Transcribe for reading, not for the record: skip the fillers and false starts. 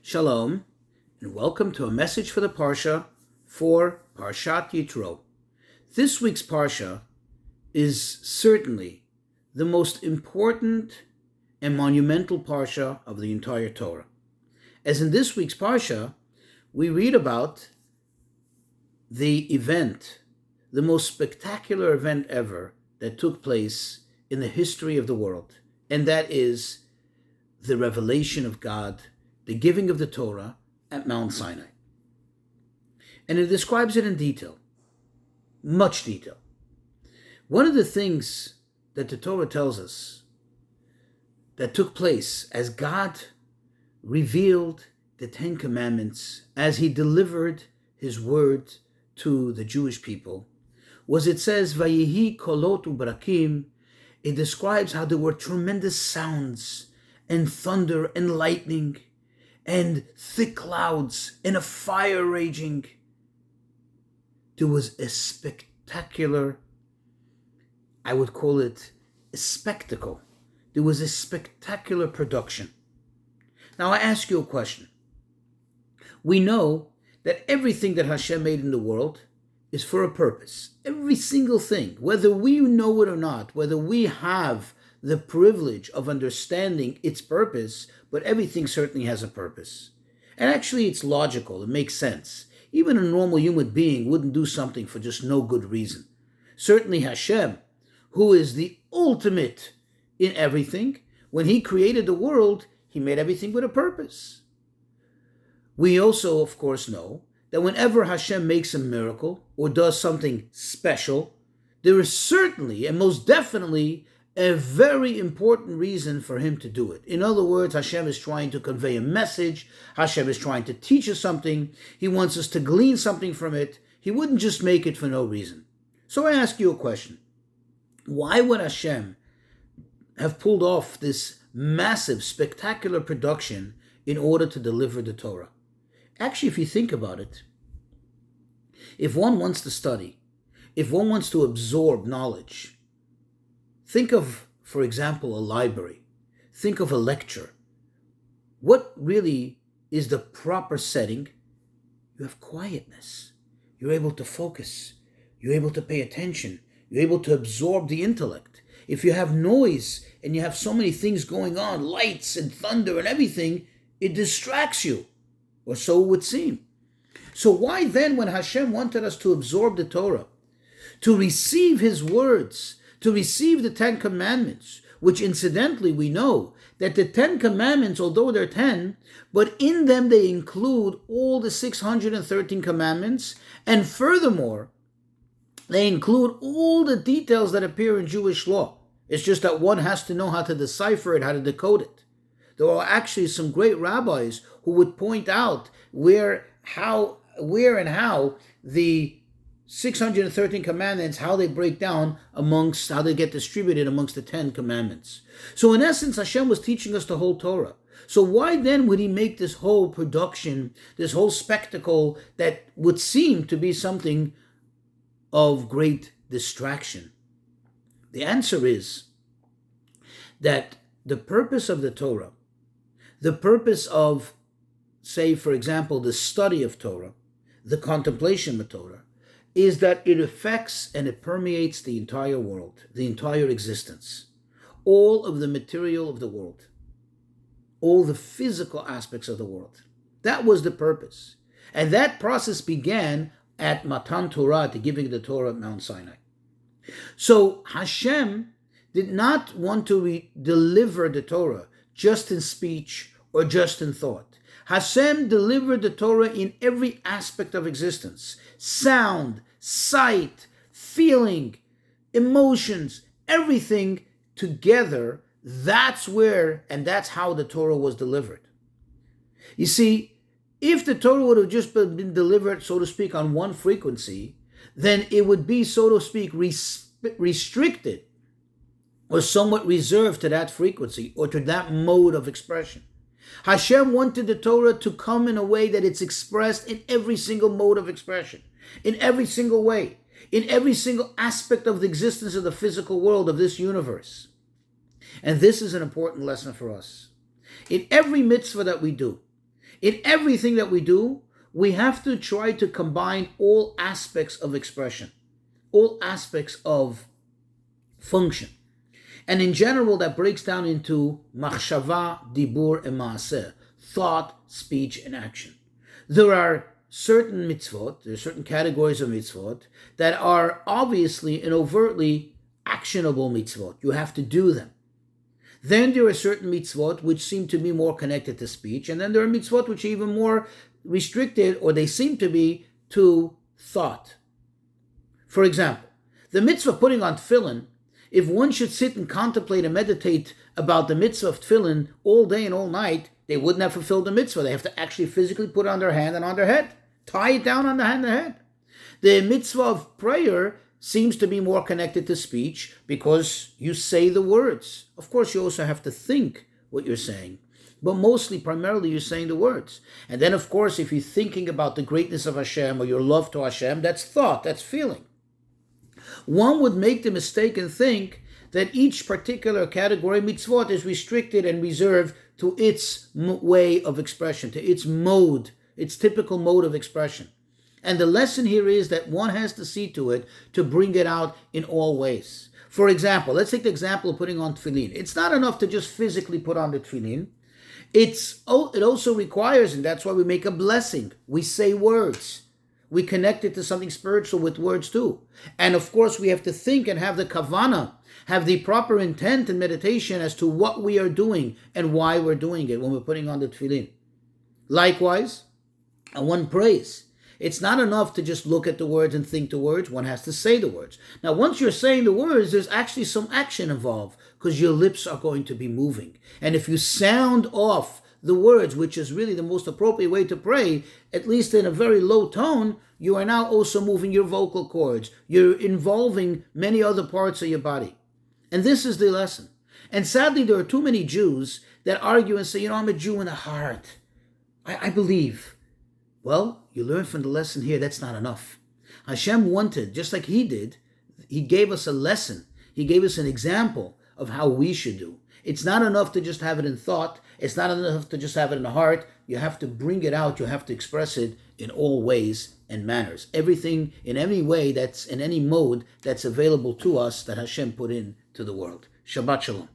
Shalom, and welcome to a message for the Parsha for Parshat Yitro. This week's Parsha is certainly the most important and monumental Parsha of the entire Torah. As in this week's Parsha, we read about the event, the most spectacular event ever that took place in the history of the world, and that is the revelation of God, the giving of the Torah at Mount Sinai. And it describes it in detail, much detail. One of the things that the Torah tells us that took place as God revealed the Ten Commandments, as he delivered his word to the Jewish people, was it says, Vayihi kolot ubrakim. It describes how there were tremendous sounds and thunder and lightning and thick clouds and a fire raging. There was a spectacular, I would call it a spectacle. There was a spectacular production. Now I ask you a question. We know that everything that Hashem made in the world is for a purpose. Every single thing, whether we know it or not, whether we have the privilege of understanding its purpose, but everything certainly has a purpose. And actually it's logical, it makes sense. Even a normal human being wouldn't do something for just no good reason. Certainly Hashem, who is the ultimate in everything, when he created the world, he made everything with a purpose. We also, of course, know that whenever Hashem makes a miracle or does something special, there is certainly and most definitely a very important reason for him to do it. In other words, Hashem is trying to convey a message. Hashem is trying to teach us something. He wants us to glean something from it. He wouldn't just make it for no reason. So I ask you a question. Why would Hashem have pulled off this massive, spectacular production in order to deliver the Torah? Actually, if you think about it, if one wants to study, if one wants to absorb knowledge, think of, for example, a library. Think of a lecture. What really is the proper setting? You have quietness. You're able to focus. You're able to pay attention. You're able to absorb the intellect. If you have noise and you have so many things going on, lights and thunder and everything, it distracts you, or so it would seem. So why then, when Hashem wanted us to absorb the Torah, to receive his words, to receive the Ten Commandments, which incidentally we know that the 10 Commandments, although they're 10, but in them they include all the 613 commandments, and furthermore, they include all the details that appear in Jewish law. It's just that one has to know how to decipher it, how to decode it. There are actually some great rabbis who would point out where and how the 613 commandments, how they break down amongst, how they get distributed amongst the 10 commandments. So in essence, Hashem was teaching us the whole Torah. So why then would he make this whole production, this whole spectacle that would seem to be something of great distraction? The answer is that the purpose of the Torah, the purpose of, say, for example, the study of Torah, the contemplation of Torah, is that it affects and it permeates the entire world, the entire existence, all of the material of the world, all the physical aspects of the world. That was the purpose. And that process began at Matan Torah, the giving of the Torah at Mount Sinai. So Hashem did not want to deliver the Torah just in speech or just in thought. Hashem delivered the Torah in every aspect of existence. Sound, sight, feeling, emotions, everything together. That's where and that's how the Torah was delivered. You see, if the Torah would have just been delivered, so to speak, on one frequency, then it would be, so to speak, restricted or somewhat reserved to that frequency or to that mode of expression. Hashem wanted the Torah to come in a way that it's expressed in every single mode of expression, in every single way, in every single aspect of the existence of the physical world of this universe. And this is an important lesson for us. In every mitzvah that we do, In everything that we do, we have to try to combine all aspects of expression, all aspects of function. And in general, that breaks down into machshava, dibur, and maaseh, thought, speech, and action. There are certain mitzvot, there are certain categories of mitzvot that are obviously and overtly actionable mitzvot. You have to do them. Then there are certain mitzvot which seem to be more connected to speech, and then there are mitzvot which are even more restricted, or they seem to be, to thought. For example, the mitzvah of putting on tefillin, if one should sit and contemplate and meditate about the mitzvah of tefillin all day and all night, they wouldn't have fulfilled the mitzvah. They have to actually physically put it on their hand and on their head. Tie it down on the hand and the head. The mitzvah of prayer seems to be more connected to speech because you say the words. Of course, you also have to think what you're saying, but mostly, primarily, you're saying the words. And then, of course, if you're thinking about the greatness of Hashem or your love to Hashem, that's thought, that's feeling. One would make the mistake and think that each particular category mitzvot is restricted and reserved to its way of expression, to its mode, its typical mode of expression. And the lesson here is that one has to see to it to bring it out in all ways. For example, let's take the example of putting on tefillin. It's not enough to just physically put on the tefillin. It also requires, and that's why we make a blessing. We say words. We connect it to something spiritual with words too. And of course, we have to think and have the kavanah, have the proper intent and meditation as to what we are doing and why we're doing it when we're putting on the tefillin. Likewise, and one prays. It's not enough to just look at the words and think the words. One has to say the words. Now, once you're saying the words, there's actually some action involved because your lips are going to be moving. And if you sound off the words, which is really the most appropriate way to pray, at least in a very low tone, you are now also moving your vocal cords. You're involving many other parts of your body. And this is the lesson. And sadly, there are too many Jews that argue and say, I'm a Jew in the heart. I believe. Well, you learn from the lesson here, that's not enough. Hashem wanted, just like He did, He gave us a lesson. He gave us an example of how we should do. It's not enough to just have it in thought. It's not enough to just have it in the heart. You have to bring it out. You have to express it in all ways and manners. Everything in any way that's in any mode that's available to us that Hashem put into the world. Shabbat Shalom.